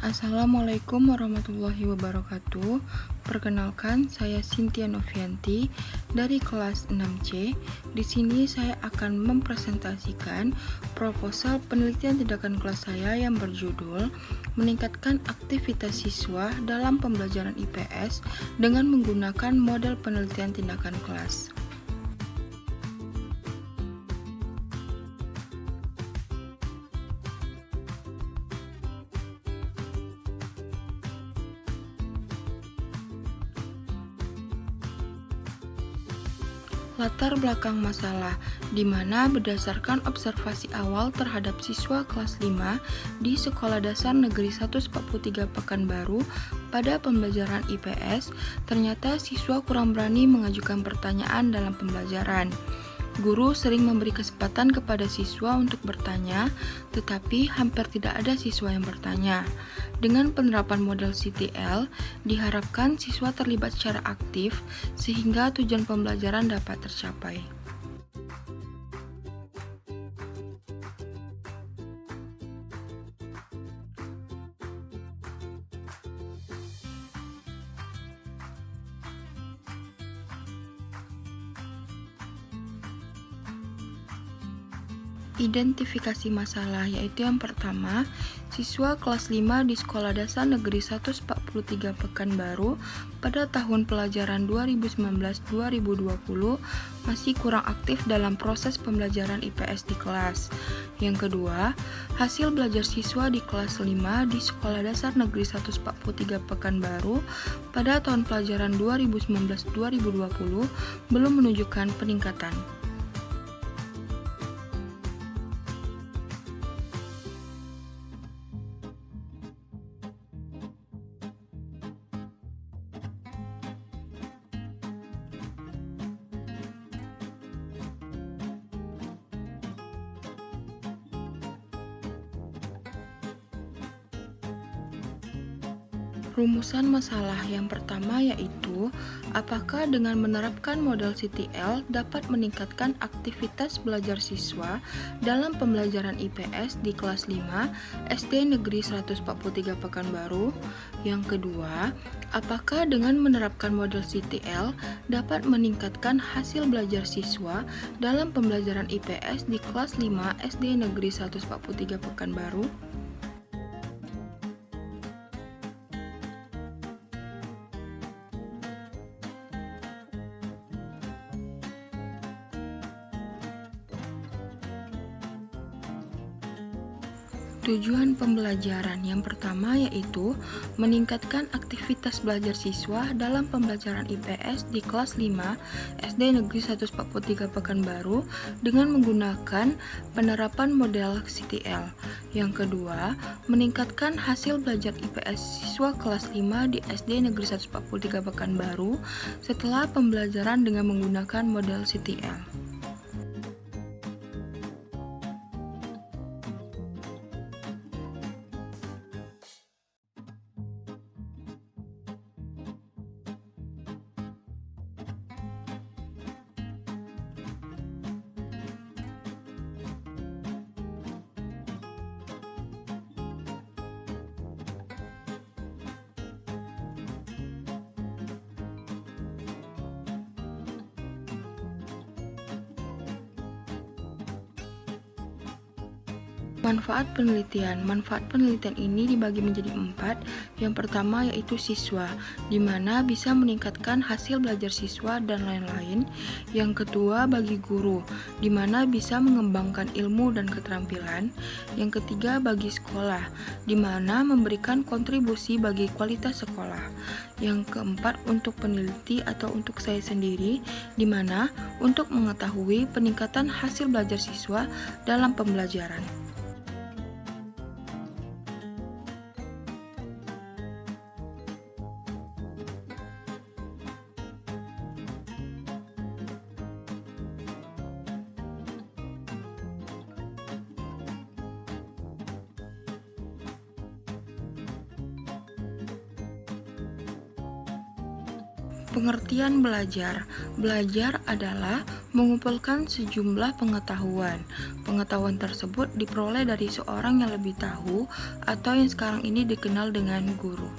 Assalamualaikum warahmatullahi wabarakatuh. Perkenalkan, saya Cynthia Novianti dari kelas 6C. Di sini saya akan mempresentasikan proposal penelitian tindakan kelas saya yang berjudul Meningkatkan Aktivitas Siswa dalam Pembelajaran IPS dengan menggunakan model penelitian tindakan kelas. Latar belakang masalah, di mana berdasarkan observasi awal terhadap siswa kelas 5 di Sekolah Dasar Negeri 143 Pekanbaru pada pembelajaran IPS, ternyata siswa kurang berani mengajukan pertanyaan dalam pembelajaran. Guru sering memberi kesempatan kepada siswa untuk bertanya, tetapi hampir tidak ada siswa yang bertanya. Dengan penerapan model CTL, diharapkan siswa terlibat secara aktif sehingga tujuan pembelajaran dapat tercapai. Identifikasi masalah, yaitu yang pertama, siswa kelas 5 di Sekolah Dasar Negeri 143 Pekanbaru pada tahun pelajaran 2019-2020 masih kurang aktif dalam proses pembelajaran IPS di kelas. Yang kedua, hasil belajar siswa di kelas 5 di Sekolah Dasar Negeri 143 Pekanbaru pada tahun pelajaran 2019-2020 belum menunjukkan peningkatan. Rumusan masalah yang pertama yaitu, apakah dengan menerapkan model CTL dapat meningkatkan aktivitas belajar siswa dalam pembelajaran IPS di kelas 5 SD Negeri 143 Pekanbaru? Yang kedua, apakah dengan menerapkan model CTL dapat meningkatkan hasil belajar siswa dalam pembelajaran IPS di kelas 5 SD Negeri 143 Pekanbaru? Tujuan pembelajaran yang pertama yaitu meningkatkan aktivitas belajar siswa dalam pembelajaran IPS di kelas 5 SD Negeri 143 Pekanbaru dengan menggunakan penerapan model CTL. Yang kedua, meningkatkan hasil belajar IPS siswa kelas 5 di SD Negeri 143 Pekanbaru setelah pembelajaran dengan menggunakan model CTL. Manfaat penelitian ini dibagi menjadi 4. Yang pertama yaitu siswa, di mana bisa meningkatkan hasil belajar siswa dan lain-lain. Yang kedua bagi guru, di mana bisa mengembangkan ilmu dan keterampilan. Yang ketiga bagi sekolah, di mana memberikan kontribusi bagi kualitas sekolah. Yang keempat untuk peneliti atau untuk saya sendiri, di mana untuk mengetahui peningkatan hasil belajar siswa dalam pembelajaran. Pengertian belajar. Belajar adalah mengumpulkan sejumlah pengetahuan. Pengetahuan tersebut diperoleh dari seorang yang lebih tahu atau yang sekarang ini dikenal dengan guru.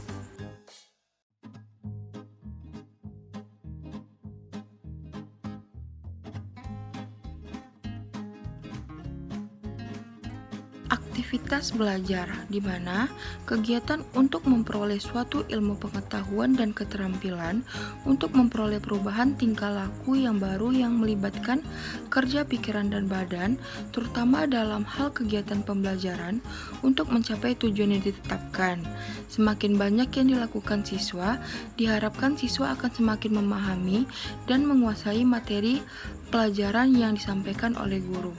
Aktivitas belajar, di mana kegiatan untuk memperoleh suatu ilmu pengetahuan dan keterampilan untuk memperoleh perubahan tingkah laku yang baru yang melibatkan kerja pikiran dan badan, terutama dalam hal kegiatan pembelajaran untuk mencapai tujuan yang ditetapkan. Semakin banyak yang dilakukan siswa, diharapkan siswa akan semakin memahami dan menguasai materi pelajaran yang disampaikan oleh guru.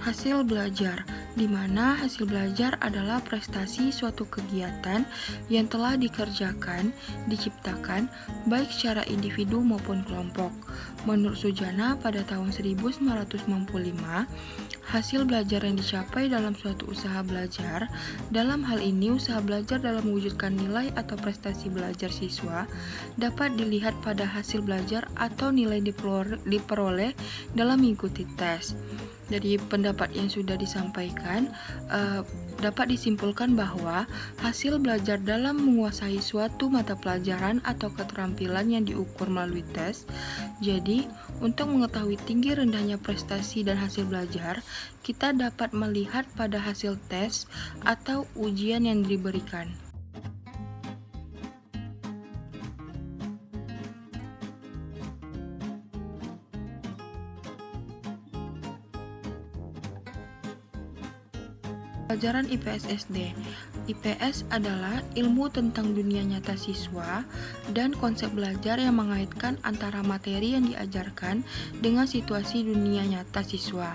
Hasil belajar, di mana hasil belajar adalah prestasi suatu kegiatan yang telah dikerjakan, diciptakan, baik secara individu maupun kelompok. Menurut Sujana pada tahun 1995, hasil belajar yang dicapai dalam suatu usaha belajar, dalam hal ini usaha belajar dalam mewujudkan nilai atau prestasi belajar siswa, dapat dilihat pada hasil belajar atau nilai diperoleh dalam mengikuti tes. Dari pendapat yang sudah disampaikan, dapat disimpulkan bahwa hasil belajar dalam menguasai suatu mata pelajaran atau keterampilan yang diukur melalui tes. Jadi, untuk mengetahui tinggi rendahnya prestasi dan hasil belajar, kita dapat melihat pada hasil tes atau ujian yang diberikan. Pelajaran IPS SD. IPS adalah ilmu tentang dunia nyata siswa dan konsep belajar yang mengaitkan antara materi yang diajarkan dengan situasi dunia nyata siswa.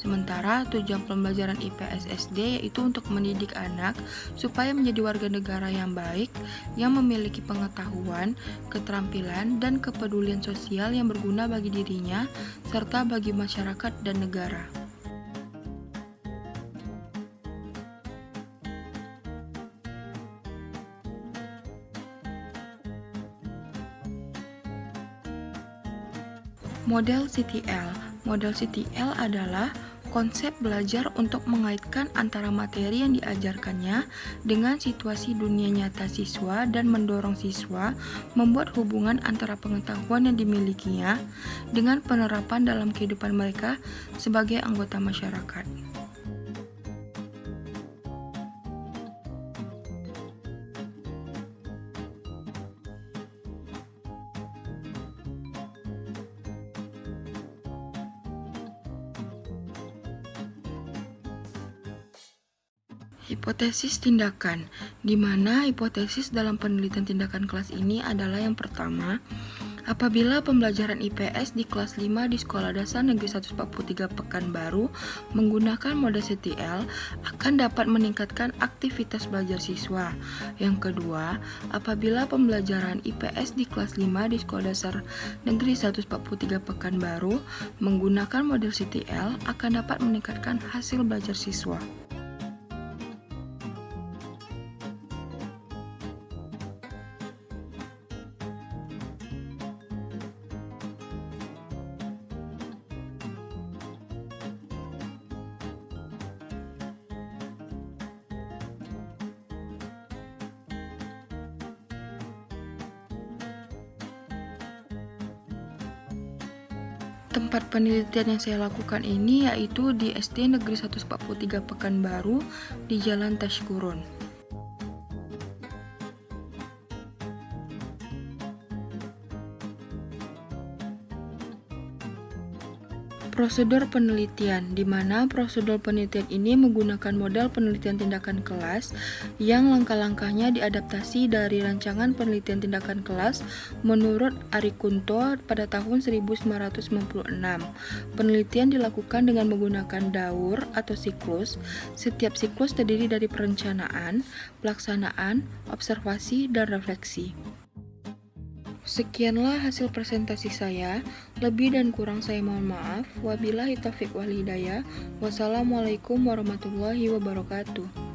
Sementara tujuan pembelajaran IPS SD yaitu untuk mendidik anak supaya menjadi warga negara yang baik, yang memiliki pengetahuan, keterampilan, dan kepedulian sosial yang berguna bagi dirinya serta bagi masyarakat dan negara. Model CTL. Model CTL adalah konsep belajar untuk mengaitkan antara materi yang diajarkannya dengan situasi dunia nyata siswa dan mendorong siswa membuat hubungan antara pengetahuan yang dimilikinya dengan penerapan dalam kehidupan mereka sebagai anggota masyarakat. Hipotesis tindakan, di mana hipotesis dalam penelitian tindakan kelas ini adalah yang pertama, apabila pembelajaran IPS di kelas 5 di Sekolah Dasar Negeri 143 Pekanbaru menggunakan mode CTL akan dapat meningkatkan aktivitas belajar siswa. Yang kedua, apabila pembelajaran IPS di kelas 5 di Sekolah Dasar Negeri 143 Pekanbaru menggunakan model CTL akan dapat meningkatkan hasil belajar siswa. Tempat penelitian yang saya lakukan ini yaitu di SD Negeri 143 Pekanbaru di Jalan Tashkurun. Prosedur penelitian, di mana prosedur penelitian ini menggunakan model penelitian tindakan kelas yang langkah-langkahnya diadaptasi dari rancangan penelitian tindakan kelas menurut Arikunto pada tahun 1996. Penelitian dilakukan dengan menggunakan daur atau siklus. Setiap siklus terdiri dari perencanaan, pelaksanaan, observasi, dan refleksi. Sekianlah hasil presentasi saya. Lebih dan kurang saya mohon maaf. Wabillahi taufiq wal hidayah. Wassalamualaikum warahmatullahi wabarakatuh.